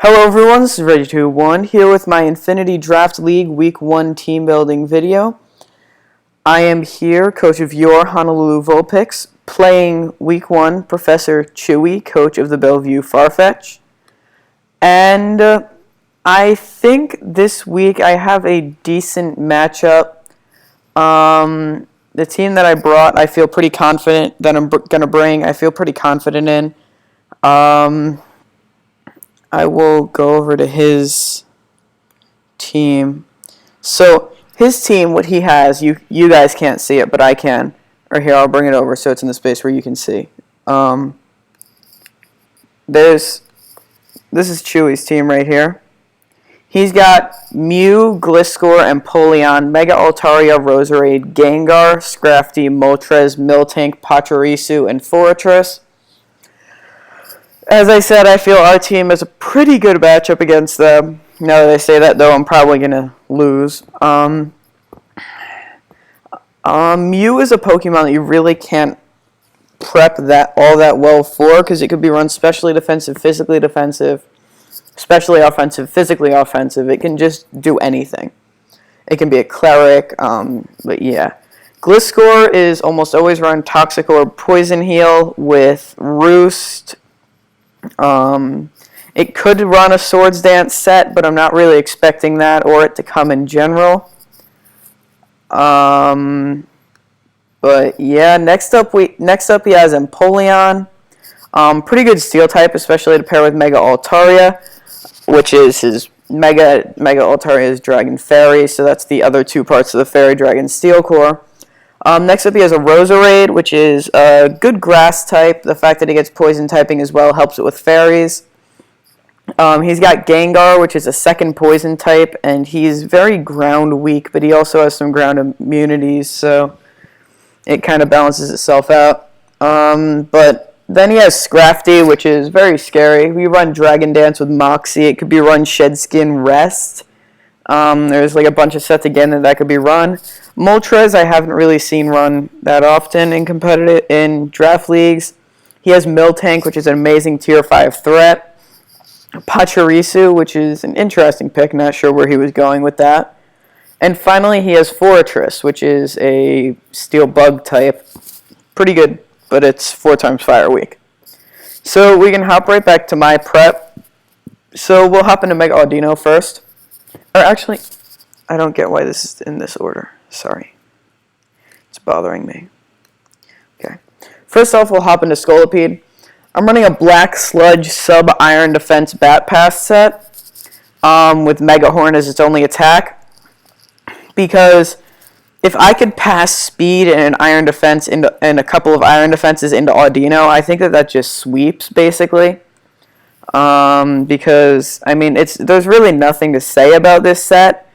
Hello everyone, this is Reggie21 here with my Infinity Draft League Week 1 team building video. I am here, coach of your Honolulu Vulpix, playing Week 1 Professor Chewy, coach of the Bellevue Farfetch'd. And I think this week I have a decent matchup. The team that I brought, I feel pretty confident that I'm going to bring. I feel pretty confident in. I will go over to his team. So his team, what he has, you guys can't see it, but I can. Or here, I'll bring it over so it's in the space where you can see. This is Chewy's team right here. He's got Mew, Gliscor, Empoleon, Mega Altaria, Roserade, Gengar, Scrafty, Moltres, Miltank, Pachirisu, and Fortress. As I said, I feel our team is a pretty good matchup against them. Now that I say that, though, I'm probably going to lose. Mew is a Pokemon that you really can't prep all that well for, because it could be run specially defensive, physically defensive, specially offensive, physically offensive. It can just do anything. It can be a Cleric, but yeah. Gliscor is almost always run Toxic or Poison Heal with Roost. It could run a Swords Dance set, but I'm not really expecting that or it to come in general. But yeah, next up he has Empoleon. Pretty good Steel type, especially to pair with Mega Altaria, which is his Mega Altaria's Dragon Fairy, so that's the other two parts of the Fairy Dragon Steel Core. Next up he has a Roserade, which is a good grass type. The fact that he gets poison typing as well helps it with fairies. He's got Gengar, which is a second poison type, and he's very ground weak, but he also has some ground immunities, so it kind of balances itself out. But then he has Scrafty, which is very scary. We run Dragon Dance with Moxie. It could be run Shed Skin Rest. There's like a bunch of sets again that could be run. Moltres I haven't really seen run that often in draft leagues. He has Miltank, which is an amazing tier 5 threat. Pachirisu, which is an interesting pick, not sure where he was going with that. And finally he has Fortress, which is a steel bug type. Pretty good, but it's 4 times fire weak. So we can hop right back to my prep. So we'll hop into Mega Audino first. Or actually, I don't get why this is in this order. Sorry. It's bothering me. Okay. First off, we'll hop into Scolipede. I'm running a Black Sludge Sub-Iron Defense Bat Pass set with Mega Horn as its only attack. Because if I could pass Speed and an Iron Defense and a couple of Iron Defenses into Audino, I think that just sweeps, basically. Because, I mean, there's really nothing to say about this set.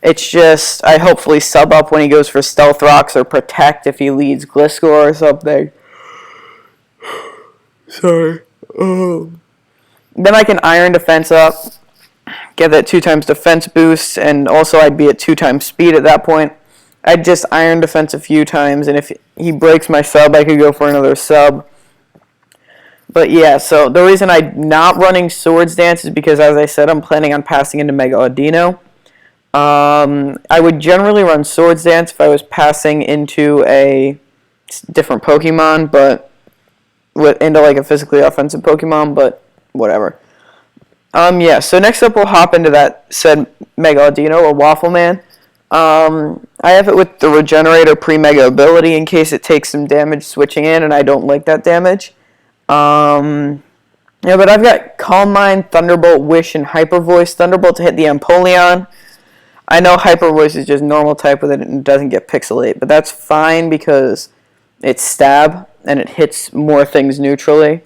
It's just, I hopefully sub up when he goes for Stealth Rocks or Protect if he leads Gliscor or something. Sorry. Then I can Iron Defense up, get that 2 times defense boost, and also I'd be at 2 times speed at that point. I'd just Iron Defense a few times, and if he breaks my sub, I could go for another sub. But yeah, so the reason I'm not running Swords Dance is because, as I said, I'm planning on passing into Mega Audino. I would generally run Swords Dance if I was passing into a different Pokemon, but into like a physically offensive Pokemon, but whatever. Yeah, so next up we'll hop into that said Mega Audino, or Waffle Man. I have it with the Regenerator pre-Mega ability in case it takes some damage switching in, and I don't like that damage. Yeah, but I've got Calm Mind, Thunderbolt, Wish, and Hyper Voice. Thunderbolt to hit the Empoleon. I know Hyper Voice is just normal type with it and doesn't get Pixelate, but that's fine because it's stab and it hits more things neutrally.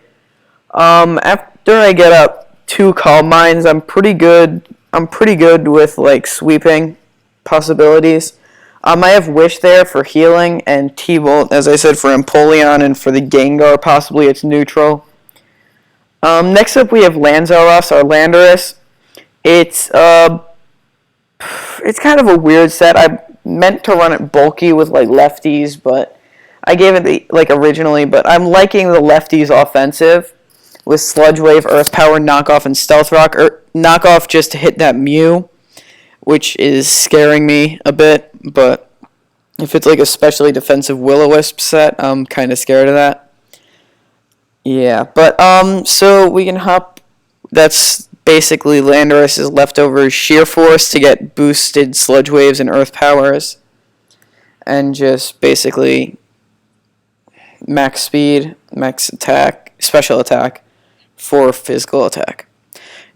After I get up 2 Calm Minds, I'm pretty good with like sweeping possibilities. I have Wish there for healing and T-Bolt, as I said, for Empoleon, and for the Gengar, possibly it's neutral. Next up we have Lanzaros, our Landorus. It's kind of a weird set. I meant to run it bulky with like lefties, but I gave it originally, but I'm liking the lefties offensive with Sludge Wave, Earth Power, Knockoff, and Stealth Rock. knockoff just to hit that Mew, which is scaring me a bit, but if it's like a specially defensive Will-O-Wisp set, I'm kind of scared of that. Yeah, but so we can hop. That's basically Landorus's leftover Sheer Force to get boosted Sludge Waves and Earth Powers, and just basically max speed, max attack, special attack for physical attack.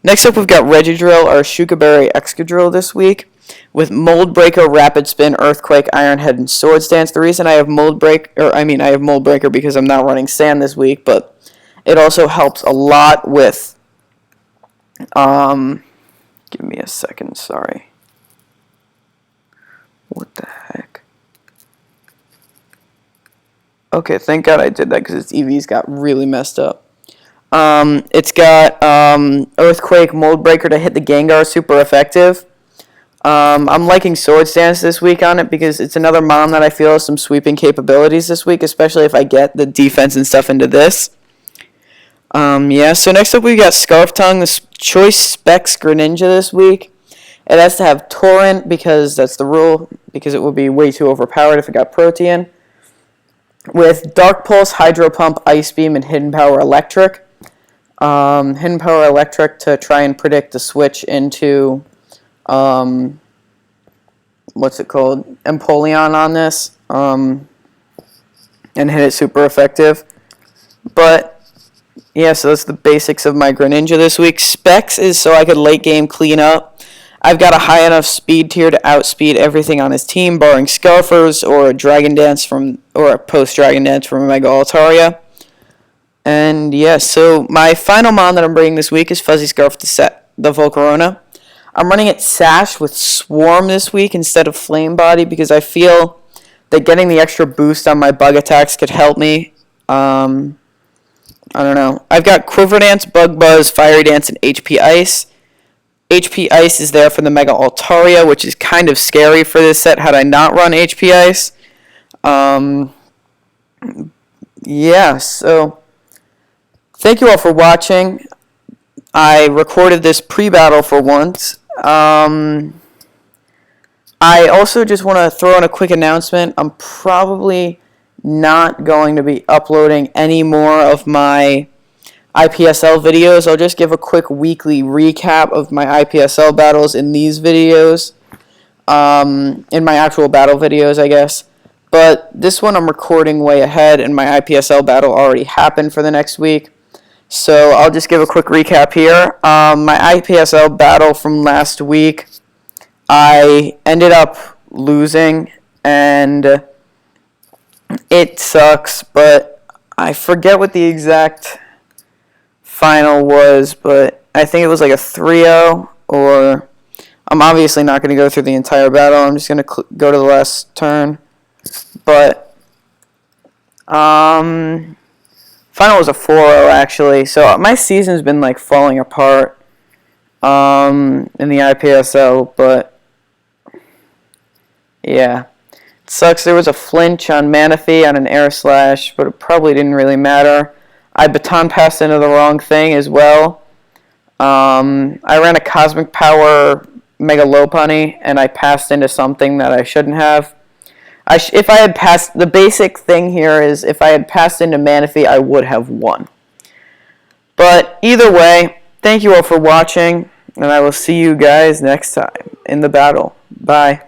Next up, we've got Regidrill, our Shukaberry Excadrill this week, with Mold Breaker, Rapid Spin, Earthquake, Iron Head, and Swords Dance. The reason I have Mold Breaker, I have Mold Breaker because I'm not running Sand this week, but it also helps a lot with, give me a second, sorry. What the heck? Okay, thank God I did that because its EVs got really messed up. It's got Earthquake, Mold Breaker to hit the Gengar, super effective. I'm liking Swords Dance this week on it because it's another Mon that I feel has some sweeping capabilities this week, especially if I get the defense and stuff into this. Yeah, so next up we got Scarf Tongue, the Choice Specs Greninja this week. It has to have Torrent because that's the rule, because it would be way too overpowered if it got Protean. With Dark Pulse, Hydro Pump, Ice Beam, and Hidden Power Electric. Hidden Power Electric to try and predict the switch into, what's it called, Empoleon on this, and hit it super effective. But, yeah, so that's the basics of my Greninja this week. Specs is so I could late game clean up. I've got a high enough speed tier to outspeed everything on his team, barring Scarfers or a Dragon Dance or a post-Dragon Dance from Mega Altaria. And yeah, so my final Mon that I'm bringing this week is Fuzzy Scarf to set the Volcarona. I'm running it Sash with Swarm this week instead of Flame Body because I feel that getting the extra boost on my bug attacks could help me. I don't know. I've got Quiver Dance, Bug Buzz, Fiery Dance, and HP Ice. HP Ice is there for the Mega Altaria, which is kind of scary for this set had I not run HP Ice. Yeah, so thank you all for watching. I recorded this pre-battle for once. I also just want to throw in a quick announcement. I'm probably not going to be uploading any more of my IPSL videos. I'll just give a quick weekly recap of my IPSL battles in these videos. In my actual battle videos, I guess. But this one I'm recording way ahead, and my IPSL battle already happened for the next week. So I'll just give a quick recap here. My IPSL battle from last week, I ended up losing, and it sucks, but I forget what the exact final was, but I think it was like a 3-0, or I'm obviously not going to go through the entire battle. I'm just going to go to the last turn. But final was a 4-0 actually. So my season's been like falling apart in the IPSL, but yeah. It sucks. There was a flinch on Manaphy on an Air Slash, but it probably didn't really matter. I baton passed into the wrong thing as well. I ran a Cosmic Power Mega Lopunny, and I passed into something that I shouldn't have. If I had passed, the basic thing here is if I had passed into Manaphy, I would have won. But either way, thank you all for watching, and I will see you guys next time in the battle. Bye.